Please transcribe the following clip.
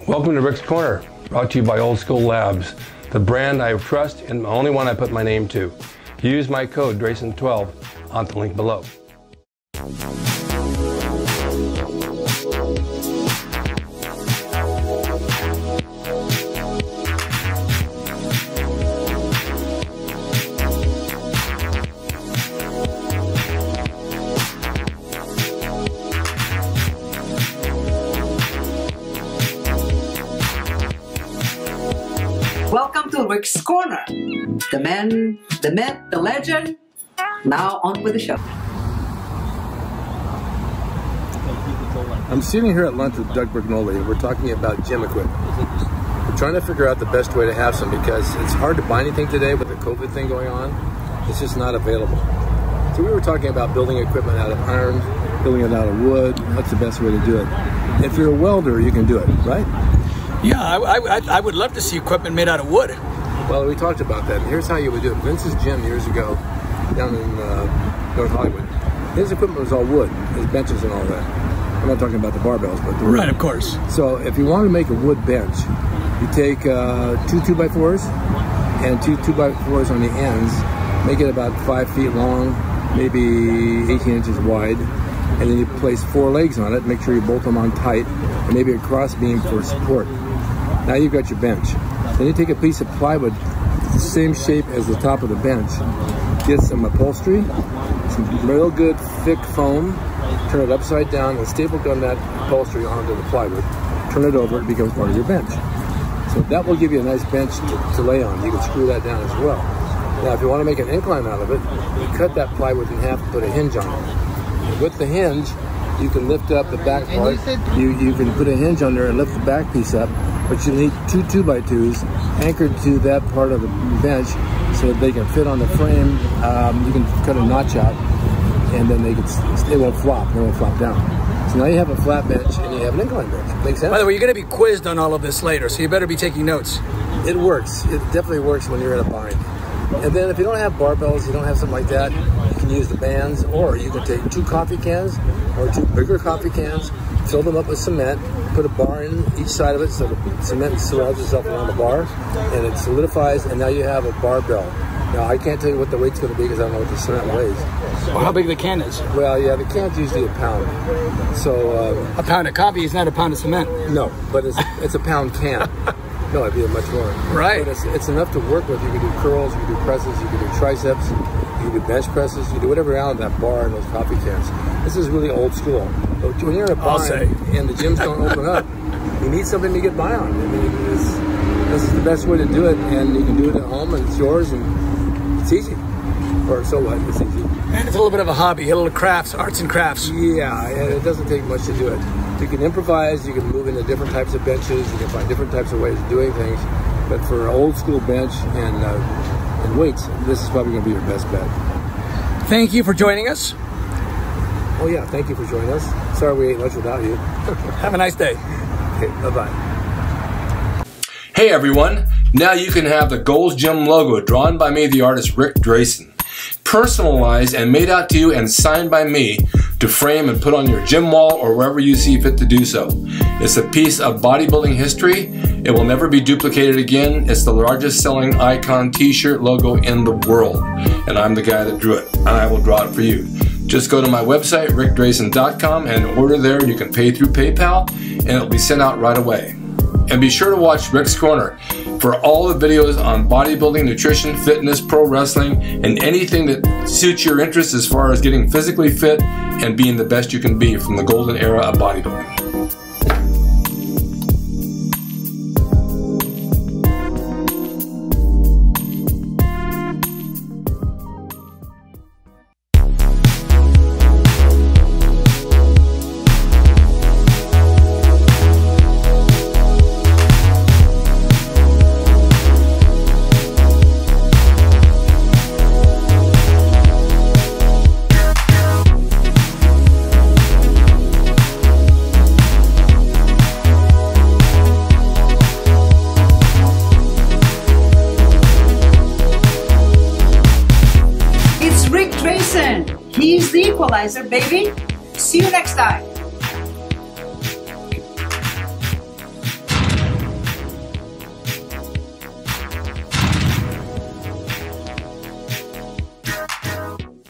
Welcome to Rick's Corner, brought to you by Old School Labs, the brand I trust and the only one I put my name to. Use my code drasin12 on the link below. Welcome to Rick's Corner. The man, the myth, the legend. Now on with the show. I'm sitting here at lunch with Doug Bergnoli, and we're talking about gym equipment. We're trying to figure out the best way to have some because it's hard to buy anything today with the COVID thing going on. It's just not available. So we were talking about building equipment out of iron, building it out of wood. What's the best way to do it? If you're a welder, you can do it, right? Yeah, I would love to see equipment made out of wood. Well, we talked about that. Here's how you would do it. Vince's gym years ago down in North Hollywood, his equipment was all wood, his benches and all that. I'm not talking about the barbells, but the wood. Right, of course. So if you want to make a wood bench, you take two 2x4s and two 2x4s on the ends, make it about 5 feet long, maybe 18 inches wide, and then you place 4 legs on it, make sure you bolt them on tight, and maybe a cross beam for support. Now you've got your bench. Then you take a piece of plywood, the same shape as the top of the bench, get some upholstery, some real good thick foam, turn it upside down and staple gun that upholstery onto the plywood, turn it over, it becomes part of your bench. So that will give you a nice bench to lay on. You can screw that down as well. Now if you want to make an incline out of it, you cut that plywood in half and put a hinge on it. And with the hinge, you can lift up the back part. You can put a hinge on there and lift the back piece up, but you need two 2x2s anchored to that part of the bench so that they can fit on the frame. You can cut a notch out, and then they won't flop. They won't flop down. So now you have a flat bench and you have an incline bench. Makes sense? By the way, you're going to be quizzed on all of this later, so you better be taking notes. It works. It definitely works when you're in a bind. And then if you don't have barbells, you don't have something like that, you can use the bands, or you can take 2 coffee cans or 2 bigger coffee cans, fill them up with cement, put a bar in each side of it so the cement surrounds itself around the bar, and it solidifies, and now you have a barbell. Now, I can't tell you what the weight's going to be because I don't know what the cement weighs. Well, how big the can is? Well, yeah, the can's usually a pound. So a pound of coffee is not a pound of cement. No, but it's a pound can. No, it'd be much more. Right. But it's enough to work with. You can do curls, you can do presses, you can do triceps, you can do bench presses, you can do whatever out of that bar and those coffee cans. This is really old school. But when you're in a bind and the gyms don't open up, you need something to get by on. I mean, this is the best way to do it, and you can do it at home, and it's yours, and it's easy. Or so what? It's easy. And it's a little bit of a hobby, a little crafts, arts and crafts. Yeah, and it doesn't take much to do it. You can improvise, you can move into different types of benches, you can find different types of ways of doing things. But for an old school bench and weights, this is probably going to be your best bet. Thank you for joining us. Oh yeah, thank you for joining us. Sorry we ate lunch without you. Have a nice day. Okay, bye-bye. Hey everyone, now you can have the Gold's Gym logo drawn by me, the artist Rick Drasin, personalized and made out to you and signed by me to frame and put on your gym wall or wherever you see fit to do so. It's a piece of bodybuilding history. It will never be duplicated again. It's the largest selling icon t-shirt logo in the world, and I'm the guy that drew it, and I will draw it for you. Just go to my website, rickdrasin.com, and order there. You can pay through PayPal, and it'll be sent out right away. And be sure to watch Rick's Corner for all the videos on bodybuilding, nutrition, fitness, pro wrestling, and anything that suits your interest as far as getting physically fit and being the best you can be from the golden era of bodybuilding. He's the equalizer, baby. See you next time.